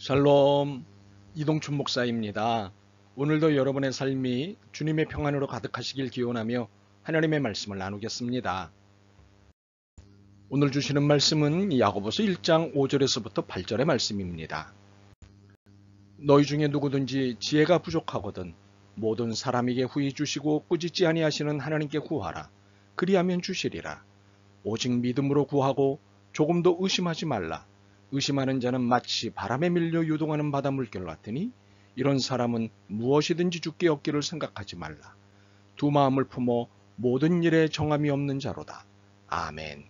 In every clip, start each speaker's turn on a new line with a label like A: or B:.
A: 샬롬, 이동춘 목사입니다. 오늘도 여러분의 삶이 주님의 평안으로 가득하시길 기원하며 하나님의 말씀을 나누겠습니다. 오늘 주시는 말씀은 야고보서 1장 5절에서부터 8절의 말씀입니다. 너희 중에 누구든지 지혜가 부족하거든 모든 사람에게 후히 주시고 꾸짖지 아니하시는 하나님께 구하라. 그리하면 주시리라. 오직 믿음으로 구하고 조금도 의심하지 말라. 의심하는 자는 마치 바람에 밀려 요동하는 바닷물결 같으니 이런 사람은 무엇이든지 주께 얻기를 생각하지 말라. 두 마음을 품어 모든 일에 정함이 없는 자로다. 아멘.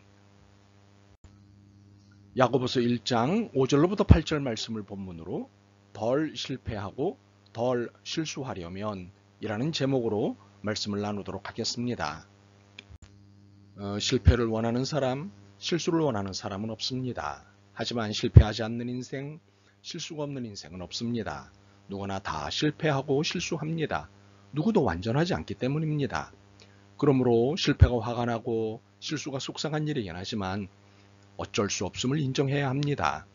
A: 야고보서 1장 5절로부터 8절 말씀을 본문으로 덜 실패하고 덜 실수하려면 이라는 제목으로 말씀을 나누도록 하겠습니다. 실패를 원하는 사람, 실수를 원하는 사람은 없습니다. 하지만 실패하지 않는 인생, 실수가 없는 인생은 없습니다. 누구나 다 실패하고 실수합니다. 누구도 완전하지 않기 때문입니다. 그러므로 실패가 화가 나고 실수가 속상한 일이긴 하지만 어쩔 수 없음을 인정해야 합니다.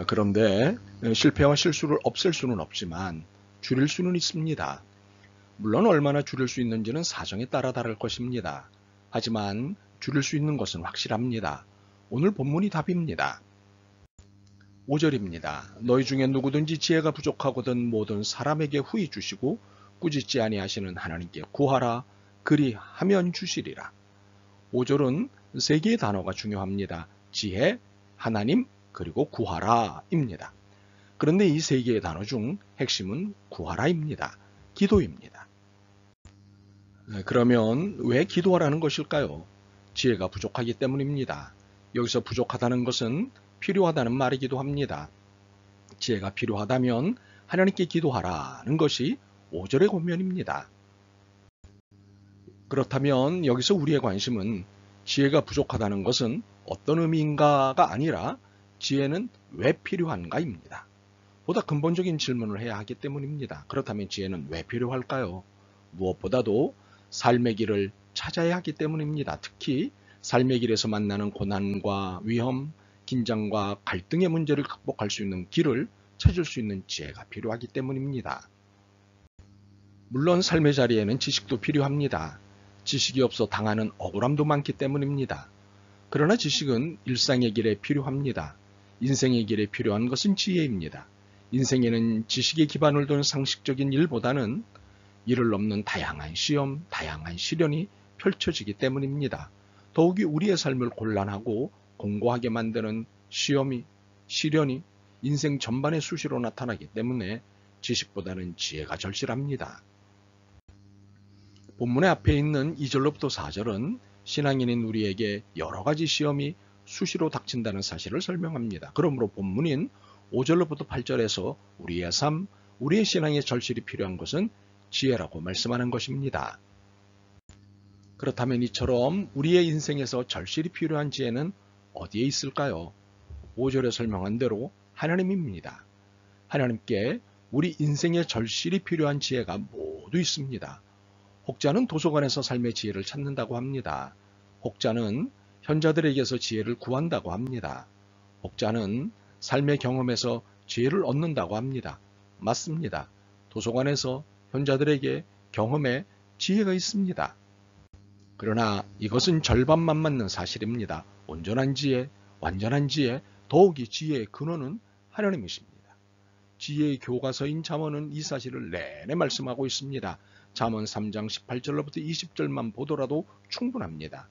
A: 그런데 실패와 실수를 없앨 수는 없지만 줄일 수는 있습니다. 물론 얼마나 줄일 수 있는지는 사정에 따라 다를 것입니다. 하지만 줄일 수 있는 것은 확실합니다. 오늘 본문이 답입니다. 5절입니다. 너희 중에 누구든지 지혜가 부족하거든 모든 사람에게 후히 주시고 꾸짖지 아니하시는 하나님께 구하라. 그리하면 주시리라. 5절은 세 개의 단어가 중요합니다. 지혜, 하나님, 그리고 구하라입니다. 그런데 이 세 개의 단어 중 핵심은 구하라입니다. 기도입니다. 그러면 왜 기도하라는 것일까요? 지혜가 부족하기 때문입니다. 여기서 부족하다는 것은 필요하다는 말이기도 합니다. 지혜가 필요하다면 하나님께 기도하라는 것이 5절의 권면입니다. 그렇다면 여기서 우리의 관심은 지혜가 부족하다는 것은 어떤 의미인가가 아니라 지혜는 왜 필요한가입니다. 보다 근본적인 질문을 해야 하기 때문입니다. 그렇다면 지혜는 왜 필요할까요? 무엇보다도 삶의 길을 찾아야 하기 때문입니다. 특히 삶의 길에서 만나는 고난과 위험, 긴장과 갈등의 문제를 극복할 수 있는 길을 찾을 수 있는 지혜가 필요하기 때문입니다. 물론 삶의 자리에는 지식도 필요합니다. 지식이 없어 당하는 억울함도 많기 때문입니다. 그러나 지식은 일상의 길에 필요합니다. 인생의 길에 필요한 것은 지혜입니다. 인생에는 지식의 기반을 둔 상식적인 일보다는 이를 넘는 다양한 시험, 다양한 시련이 펼쳐지기 때문입니다. 더욱이 우리의 삶을 곤란하고 공고하게 만드는 시련이 인생 전반에 수시로 나타나기 때문에 지식보다는 지혜가 절실합니다. 본문의 앞에 있는 2절로부터 4절은 신앙인인 우리에게 여러 가지 시험이 수시로 닥친다는 사실을 설명합니다. 그러므로 본문인 5절로부터 8절에서 우리의 삶, 우리의 신앙에 절실히 필요한 것은 지혜라고 말씀하는 것입니다. 그렇다면 이처럼 우리의 인생에서 절실히 필요한 지혜는 어디에 있을까요? 5절에 설명한 대로 하나님입니다. 하나님께 우리 인생에 절실히 필요한 지혜가 모두 있습니다. 혹자는 도서관에서 삶의 지혜를 찾는다고 합니다. 혹자는 현자들에게서 지혜를 구한다고 합니다. 혹자는 삶의 경험에서 지혜를 얻는다고 합니다. 맞습니다. 도서관에서 현자들에게 경험에 지혜가 있습니다. 그러나 이것은 절반만 맞는 사실입니다. 온전한 지혜, 완전한 지혜, 더욱이 지혜의 근원은 하나님이십니다. 지혜의 교과서인 잠언은 이 사실을 내내 말씀하고 있습니다. 잠언 3장 18절로부터 20절만 보더라도 충분합니다.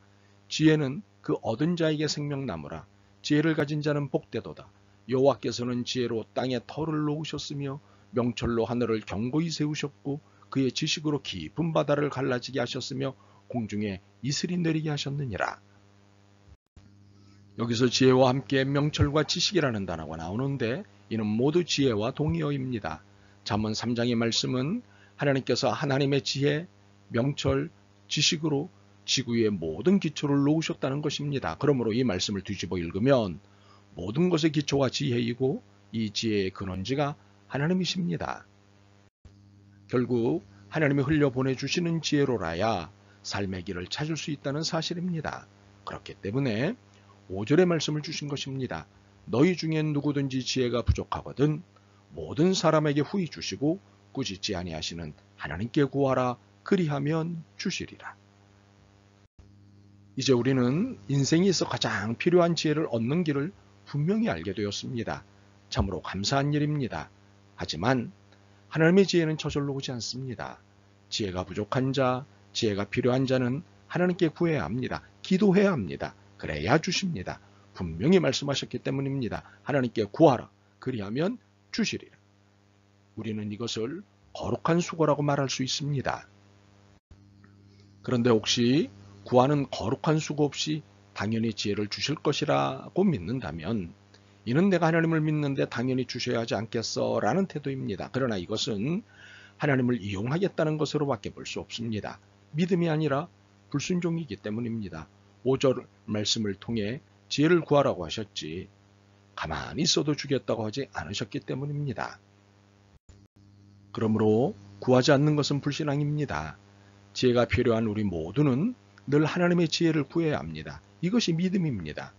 A: 지혜는 그 얻은 자에게 생명나무라. 지혜를 가진 자는 복되도다. 여호와께서는 지혜로 땅에 터를 놓으셨으며 명철로 하늘을 견고히 세우셨고 그의 지식으로 깊은 바다를 갈라지게 하셨으며 공중에 이슬이 내리게 하셨느니라. 여기서 지혜와 함께 명철과 지식이라는 단어가 나오는데 이는 모두 지혜와 동의어입니다. 잠언 3장의 말씀은 하나님께서 하나님의 지혜, 명철, 지식으로 지구의 모든 기초를 놓으셨다는 것입니다. 그러므로 이 말씀을 뒤집어 읽으면 모든 것의 기초가 지혜이고 이 지혜의 근원지가 하나님이십니다. 결국 하나님이 흘려보내주시는 지혜로라야 삶의 길을 찾을 수 있다는 사실입니다. 그렇기 때문에 5절의 말씀을 주신 것입니다. 너희 중에 누구든지 지혜가 부족하거든 모든 사람에게 후히 주시고 꾸짖지 아니하시는 하나님께 구하라. 그리하면 주시리라. 이제 우리는 인생에 있어 가장 필요한 지혜를 얻는 길을 분명히 알게 되었습니다. 참으로 감사한 일입니다. 하지만 하나님의 지혜는 저절로 오지 않습니다. 지혜가 부족한 자, 지혜가 필요한 자는 하나님께 구해야 합니다. 기도해야 합니다. 그래야 주십니다. 분명히 말씀하셨기 때문입니다. 하나님께 구하라. 그리하면 주시리라. 우리는 이것을 거룩한 수고라고 말할 수 있습니다. 그런데 혹시 구하는 거룩한 수고 없이 당연히 지혜를 주실 것이라고 믿는다면 이는 내가 하나님을 믿는데 당연히 주셔야 하지 않겠어? 라는 태도입니다. 그러나 이것은 하나님을 이용하겠다는 것으로밖에 볼 수 없습니다. 믿음이 아니라 불순종이기 때문입니다. 5절 말씀을 통해 지혜를 구하라고 하셨지 가만히 있어도 주겠다고 하지 않으셨기 때문입니다. 그러므로 구하지 않는 것은 불신앙입니다. 지혜가 필요한 우리 모두는 늘 하나님의 지혜를 구해야 합니다. 이것이 믿음입니다.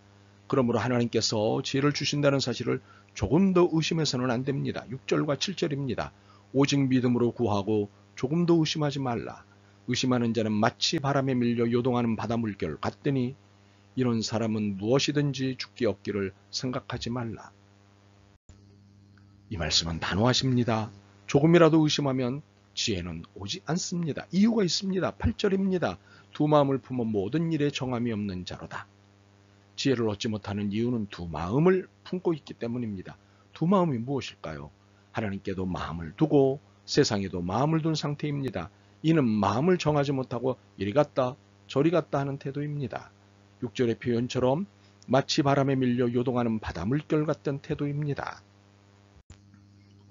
A: 그러므로 하나님께서 지혜를 주신다는 사실을 조금 더 의심해서는 안 됩니다. 6절과 7절입니다. 오직 믿음으로 구하고 조금 더 의심하지 말라. 의심하는 자는 마치 바람에 밀려 요동하는 바다 물결 같더니 이런 사람은 무엇이든지 죽기 없기를 생각하지 말라. 이 말씀은 단호하십니다. 조금이라도 의심하면 지혜는 오지 않습니다. 이유가 있습니다. 8절입니다. 두 마음을 품어 모든 일에 정함이 없는 자로다. 지혜를 얻지 못하는 이유는 두 마음을 품고 있기 때문입니다. 두 마음이 무엇일까요? 하나님께도 마음을 두고 세상에도 마음을 둔 상태입니다. 이는 마음을 정하지 못하고 이리 갔다 저리 갔다 하는 태도입니다. 6절의 표현처럼 마치 바람에 밀려 요동하는 바다 물결 같던 태도입니다.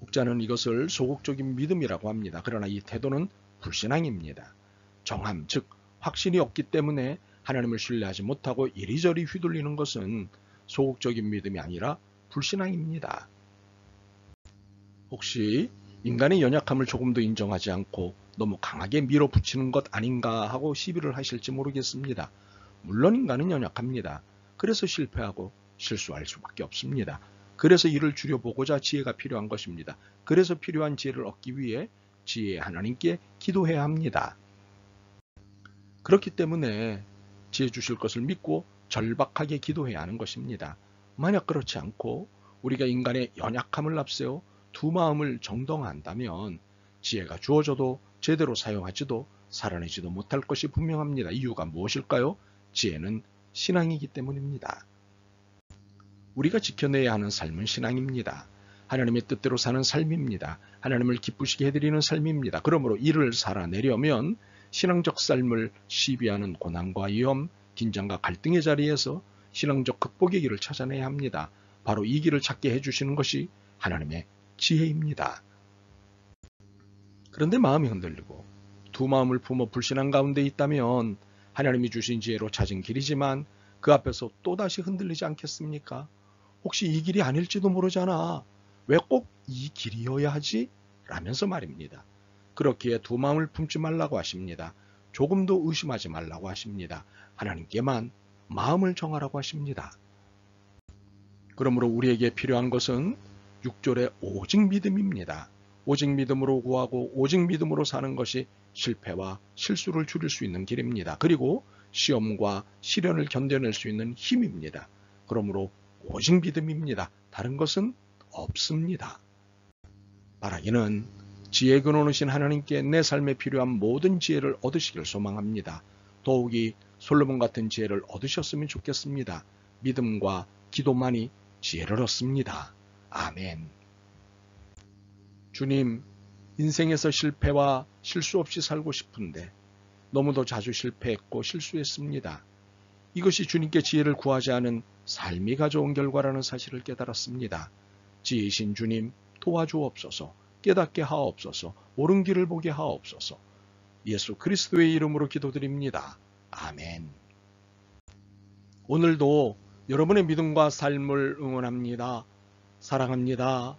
A: 혹자는 이것을 소극적인 믿음이라고 합니다. 그러나 이 태도는 불신앙입니다. 정함, 즉 확신이 없기 때문에 하나님을 신뢰하지 못하고 이리저리 휘둘리는 것은 소극적인 믿음이 아니라 불신앙입니다. 혹시 인간의 연약함을 조금도 인정하지 않고 너무 강하게 밀어붙이는 것 아닌가 하고 시비를 하실지 모르겠습니다. 물론 인간은 연약합니다. 그래서 실패하고 실수할 수밖에 없습니다. 그래서 이를 줄여보고자 지혜가 필요한 것입니다. 그래서 필요한 지혜를 얻기 위해 지혜의 하나님께 기도해야 합니다. 그렇기 때문에 지혜 주실 것을 믿고 절박하게 기도해야 하는 것입니다. 만약 그렇지 않고 우리가 인간의 연약함을 앞세워 두 마음을 정당화한다면 지혜가 주어져도 제대로 사용하지도 살아내지도 못할 것이 분명합니다. 이유가 무엇일까요? 지혜는 신앙이기 때문입니다. 우리가 지켜내야 하는 삶은 신앙입니다. 하나님의 뜻대로 사는 삶입니다. 하나님을 기쁘시게 해드리는 삶입니다. 그러므로 이를 살아내려면 신앙적 삶을 시비하는 고난과 위험, 긴장과 갈등의 자리에서 신앙적 극복의 길을 찾아내야 합니다. 바로 이 길을 찾게 해주시는 것이 하나님의 지혜입니다. 그런데 마음이 흔들리고 두 마음을 품어 불신앙 가운데 있다면 하나님이 주신 지혜로 찾은 길이지만 그 앞에서 또다시 흔들리지 않겠습니까? 혹시 이 길이 아닐지도 모르잖아. 왜 꼭 이 길이어야 하지? 라면서 말입니다. 그렇기에 두 마음을 품지 말라고 하십니다. 조금도 의심하지 말라고 하십니다. 하나님께만 마음을 정하라고 하십니다. 그러므로 우리에게 필요한 것은 6절의 오직 믿음입니다. 오직 믿음으로 구하고 오직 믿음으로 사는 것이 실패와 실수를 줄일 수 있는 길입니다. 그리고 시험과 시련을 견뎌낼 수 있는 힘입니다. 그러므로 오직 믿음입니다. 다른 것은 없습니다. 바라기는 지혜 근원이신 하나님께 내 삶에 필요한 모든 지혜를 얻으시길 소망합니다. 더욱이 솔로몬 같은 지혜를 얻으셨으면 좋겠습니다. 믿음과 기도만이 지혜를 얻습니다. 아멘. 주님, 인생에서 실패와 실수 없이 살고 싶은데 너무도 자주 실패했고 실수했습니다. 이것이 주님께 지혜를 구하지 않은 삶이 가져온 결과라는 사실을 깨달았습니다. 지혜이신 주님, 도와주옵소서, 깨닫게 하옵소서, 옳은 길을 보게 하옵소서. 예수 그리스도의 이름으로 기도드립니다. 아멘. 오늘도 여러분의 믿음과 삶을 응원합니다. 사랑합니다.